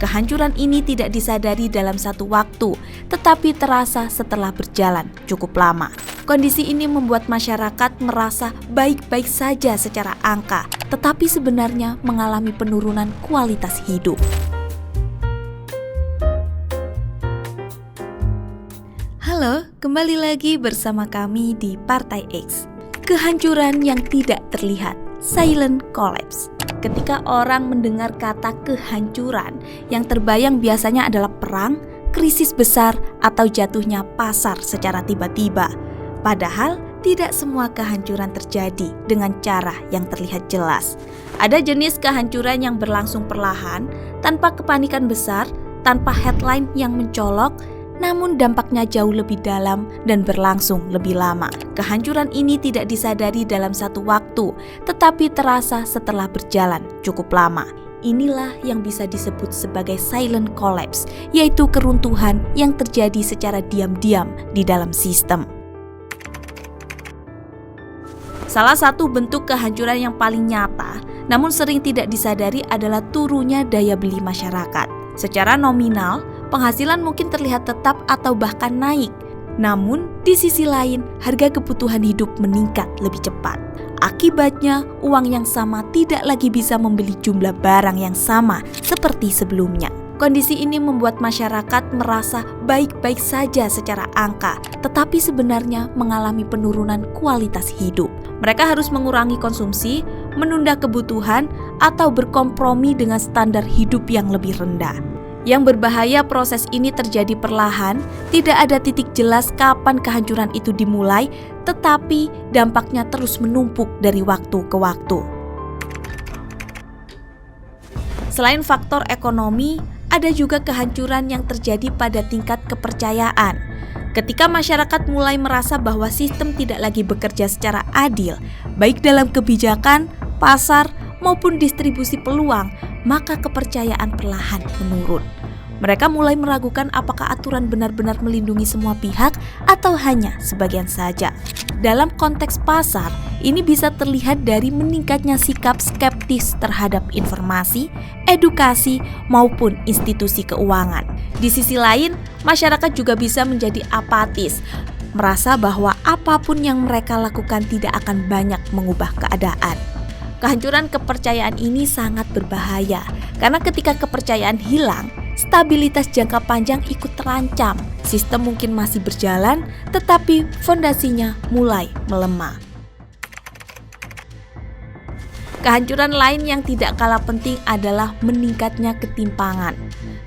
Kehancuran ini tidak disadari dalam satu waktu, tetapi terasa setelah berjalan cukup lama. Kondisi ini membuat masyarakat merasa baik-baik saja secara angka, tetapi sebenarnya mengalami penurunan kualitas hidup. Halo, kembali lagi bersama kami di Partai X. Kehancuran yang tidak terlihat, silent collapse. Ketika orang mendengar kata kehancuran, yang terbayang biasanya adalah perang, krisis besar, atau jatuhnya pasar secara tiba-tiba. Padahal, tidak semua kehancuran terjadi dengan cara yang terlihat jelas. Ada jenis kehancuran yang berlangsung perlahan, tanpa kepanikan besar, tanpa headline yang mencolok, namun dampaknya jauh lebih dalam dan berlangsung lebih lama. Kehancuran ini tidak disadari dalam satu waktu, tetapi terasa setelah berjalan cukup lama. Inilah yang bisa disebut sebagai silent collapse, yaitu keruntuhan yang terjadi secara diam-diam di dalam sistem. Salah satu bentuk kehancuran yang paling nyata, namun sering tidak disadari adalah turunnya daya beli masyarakat. Secara nominal, penghasilan mungkin terlihat tetap atau bahkan naik. Namun, di sisi lain, harga kebutuhan hidup meningkat lebih cepat. Akibatnya, uang yang sama tidak lagi bisa membeli jumlah barang yang sama seperti sebelumnya. Kondisi ini membuat masyarakat merasa baik-baik saja secara angka, tetapi sebenarnya mengalami penurunan kualitas hidup. Mereka harus mengurangi konsumsi, menunda kebutuhan, atau berkompromi dengan standar hidup yang lebih rendah. Yang berbahaya, proses ini terjadi perlahan, tidak ada titik jelas kapan kehancuran itu dimulai, tetapi dampaknya terus menumpuk dari waktu ke waktu. Selain faktor ekonomi, ada juga kehancuran yang terjadi pada tingkat kepercayaan. Ketika masyarakat mulai merasa bahwa sistem tidak lagi bekerja secara adil, baik dalam kebijakan, pasar, maupun distribusi peluang, maka kepercayaan perlahan menurun. Mereka mulai meragukan apakah aturan benar-benar melindungi semua pihak atau hanya sebagian saja. Dalam konteks pasar, ini bisa terlihat dari meningkatnya sikap skeptis terhadap informasi, edukasi, maupun institusi keuangan. Di sisi lain, masyarakat juga bisa menjadi apatis, merasa bahwa apapun yang mereka lakukan tidak akan banyak mengubah keadaan. Kehancuran kepercayaan ini sangat berbahaya, karena ketika kepercayaan hilang, stabilitas jangka panjang ikut terancam. Sistem mungkin masih berjalan, tetapi fondasinya mulai melemah. Kehancuran lain yang tidak kalah penting adalah meningkatnya ketimpangan.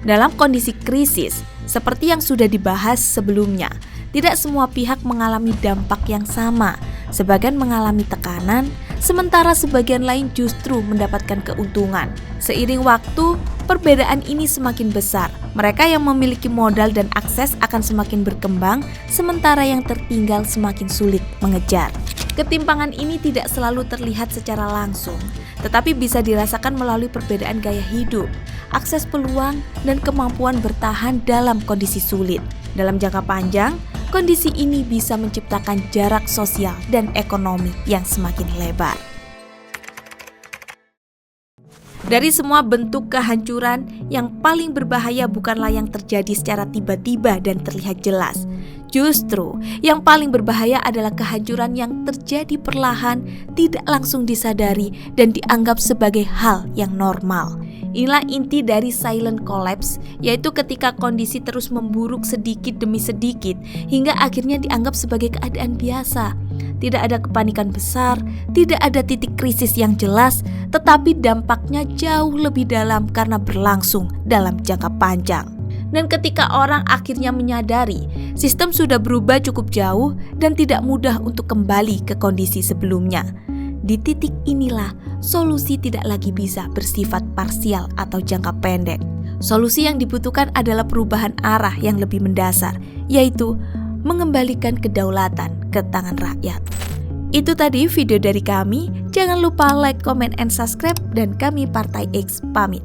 Dalam kondisi krisis, seperti yang sudah dibahas sebelumnya, tidak semua pihak mengalami dampak yang sama. Sebagian mengalami tekanan, sementara sebagian lain justru mendapatkan keuntungan. Seiring waktu, perbedaan ini semakin besar. Mereka yang memiliki modal dan akses akan semakin berkembang, sementara yang tertinggal semakin sulit mengejar. Ketimpangan ini tidak selalu terlihat secara langsung, tetapi bisa dirasakan melalui perbedaan gaya hidup, akses peluang, dan kemampuan bertahan dalam kondisi sulit. Dalam jangka panjang, kondisi ini bisa menciptakan jarak sosial dan ekonomi yang semakin lebar. Dari semua bentuk kehancuran, yang paling berbahaya bukanlah yang terjadi secara tiba-tiba dan terlihat jelas. Justru, yang paling berbahaya adalah kehancuran yang terjadi perlahan, tidak langsung disadari, dan dianggap sebagai hal yang normal. Inilah inti dari silent collapse, yaitu ketika kondisi terus memburuk sedikit demi sedikit, hingga akhirnya dianggap sebagai keadaan biasa. Tidak ada kepanikan besar, tidak ada titik krisis yang jelas, tetapi dampaknya jauh lebih dalam karena berlangsung dalam jangka panjang. Dan ketika orang akhirnya menyadari, sistem sudah berubah cukup jauh dan tidak mudah untuk kembali ke kondisi sebelumnya. Di titik inilah, solusi tidak lagi bisa bersifat parsial atau jangka pendek. Solusi yang dibutuhkan adalah perubahan arah yang lebih mendasar, yaitu mengembalikan kedaulatan ke tangan rakyat. Itu tadi video dari kami. Jangan lupa like, comment, and subscribe. Dan kami Partai X pamit.